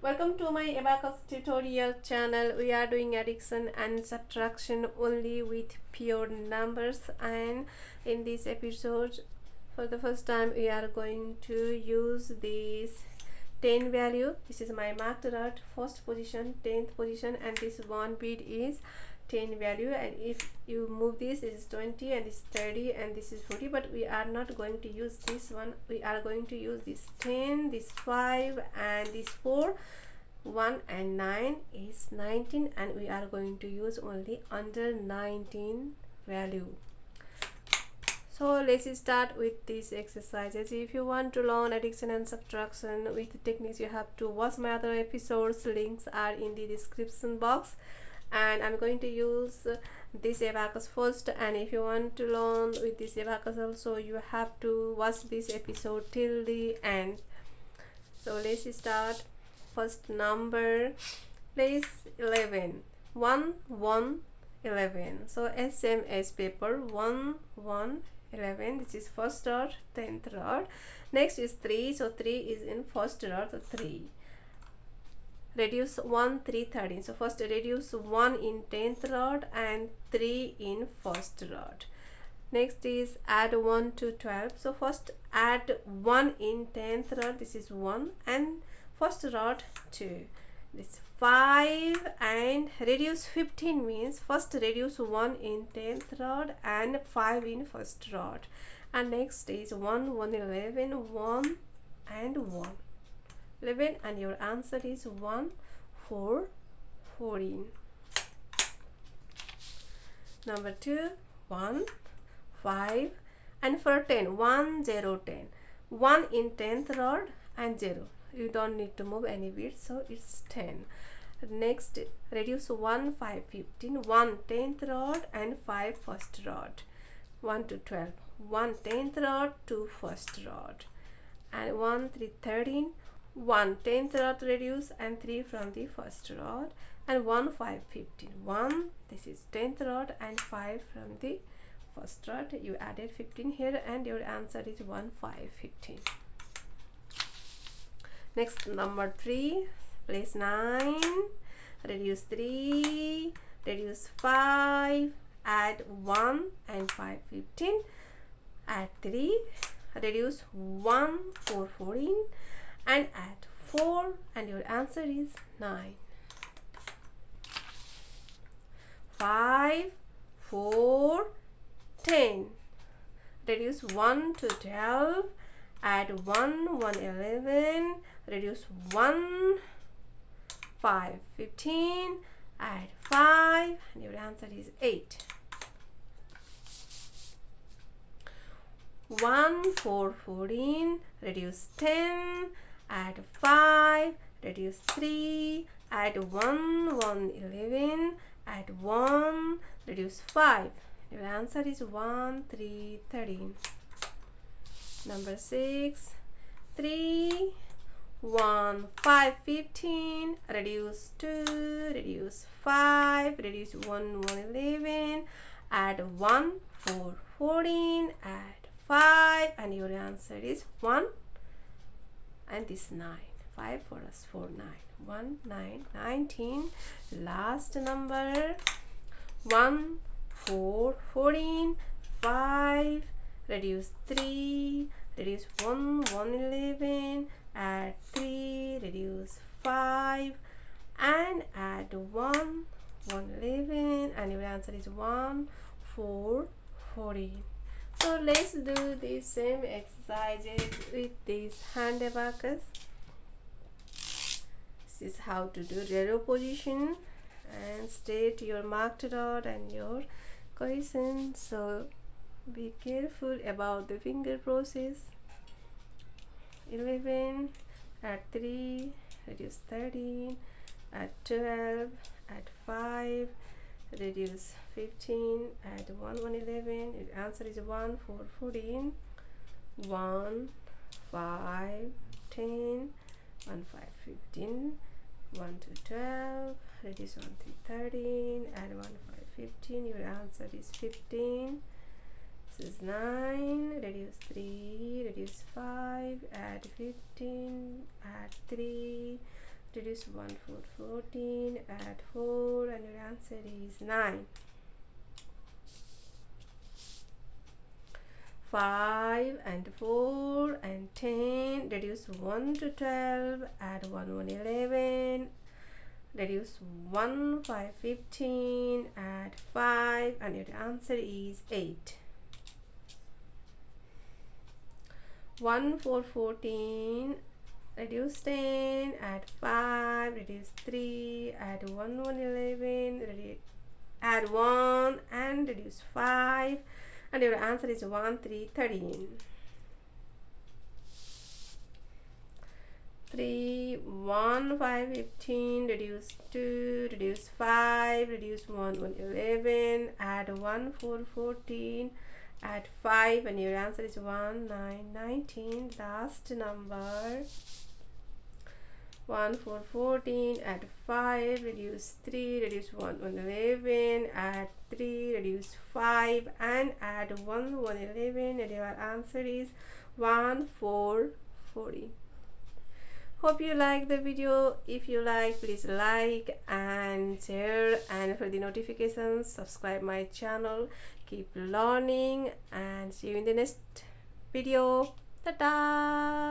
Welcome to my Abacus tutorial channel. We are doing addition and subtraction only with pure numbers, and in this episode for the first time we are going to use this 10 value. This is my marked rod, first position, 10th position, and this one bit is 10 value, and if you move this is 20 and this is 30 and this is 40, but we are not going to use this one. We are going to use this 10, this 5 and this 4. 1 and 9 is 19, and we are going to use only under 19 value. So let's start with these exercises. If you want to learn addition and subtraction with techniques, you have to watch my other episodes. Links are in the description box, and I'm going to use this abacus first, and if you want to learn with this abacus also, you have to watch this episode till the end. So let's start. First number, place 11. 1 1 11. So SMS paper 1 1 11. This is first rod, 10th rod. Next is 3. So 3 is in first rod. So 3. Reduce 1 3 13. So first reduce 1 in 10th rod and 3 in first rod. Next is add 1 to 12. So first add 1 in 10th rod. This is 1 and first rod 2. This 5 and reduce 15 means first reduce 1 in 10th rod and 5 in first rod. And next is 1 1 11, 1 and 1 11, and your answer is 1 4 14. Number 2, 1 5, and for 10 1 0 10. 1 in 10th rod and 0. You don't need to move any bit, so it's 10. Next, reduce 1 5 15. 1 10th rod and 5 first rod. 1 to 12. 1 10th rod, 2 first rod, and 1 3 13. 1 10th rod reduce and 3 from the first rod, and 1 5 15. 1, this is 10th rod, and 5 from the first rod. You added 15 here, and your answer is 1 5 15. Next, number 3, place 9, reduce 3, reduce 5, add 1 and 5 15, add 3, reduce 1 4 14, and add 4, and your answer is 9. 5 4 10. Reduce 1 to 12, add 1 1 11, reduce 1 5 15, add 5, and your answer is 8. 1 4 14, reduce 10, add 5, reduce 3, add 1 1 11, add 1, reduce 5. Your answer is 1 3 13. Number 6, 3 1 5 15, reduce 2, reduce 5, reduce 1 1 11, add 1 4 14, add 5, and your answer is 1, and this 9. 5 for us 4 9. 1 9 19. Last number, 1 4 14, 5, reduce 3, reduce 1 1 11, add 3, reduce 5, and add 1 1 11, and your answer is 1 4 14. So let's do the same exercises with this hand abacus. This is how to do zero position, and state your marked rod and your question. So be careful about the finger process. 11, add 3, reduce 13, add 12, add 5, reduce 15, add 1 1 11. Your answer is 1 4 14. 1 5 10, 1 5 15, 1 to 12, reduce 1 3 13, add 1 5 15. Your answer is 15. This is 9, reduce 3, reduce 5, add 15, add 3, reduce 1 4 14, add 4, and your answer is 9. 5 and 4 and 10, reduce 1 to 12, add 1 1 11, reduce 1 5 15, add 5, and your answer is 8. 1 4 14, reduce 10, add 5, reduce 3, add 1 1 11, add 1 and reduce 5, and your answer is 1 3 13. 3 1 5 15, reduce 2, reduce 5, reduce 1 1 11, add 1 4 14, add 5, and your answer is 1 9 19. Last number, 1 4 14, add 5, reduce 3, reduce 1 1 11, add 3, reduce 5, and add 1 1 11, and your answer is 1 4 40. Hope you like the video. If you like, please like and share, and for the notifications, subscribe my channel. Keep learning, and see you in the next video. Ta-ta!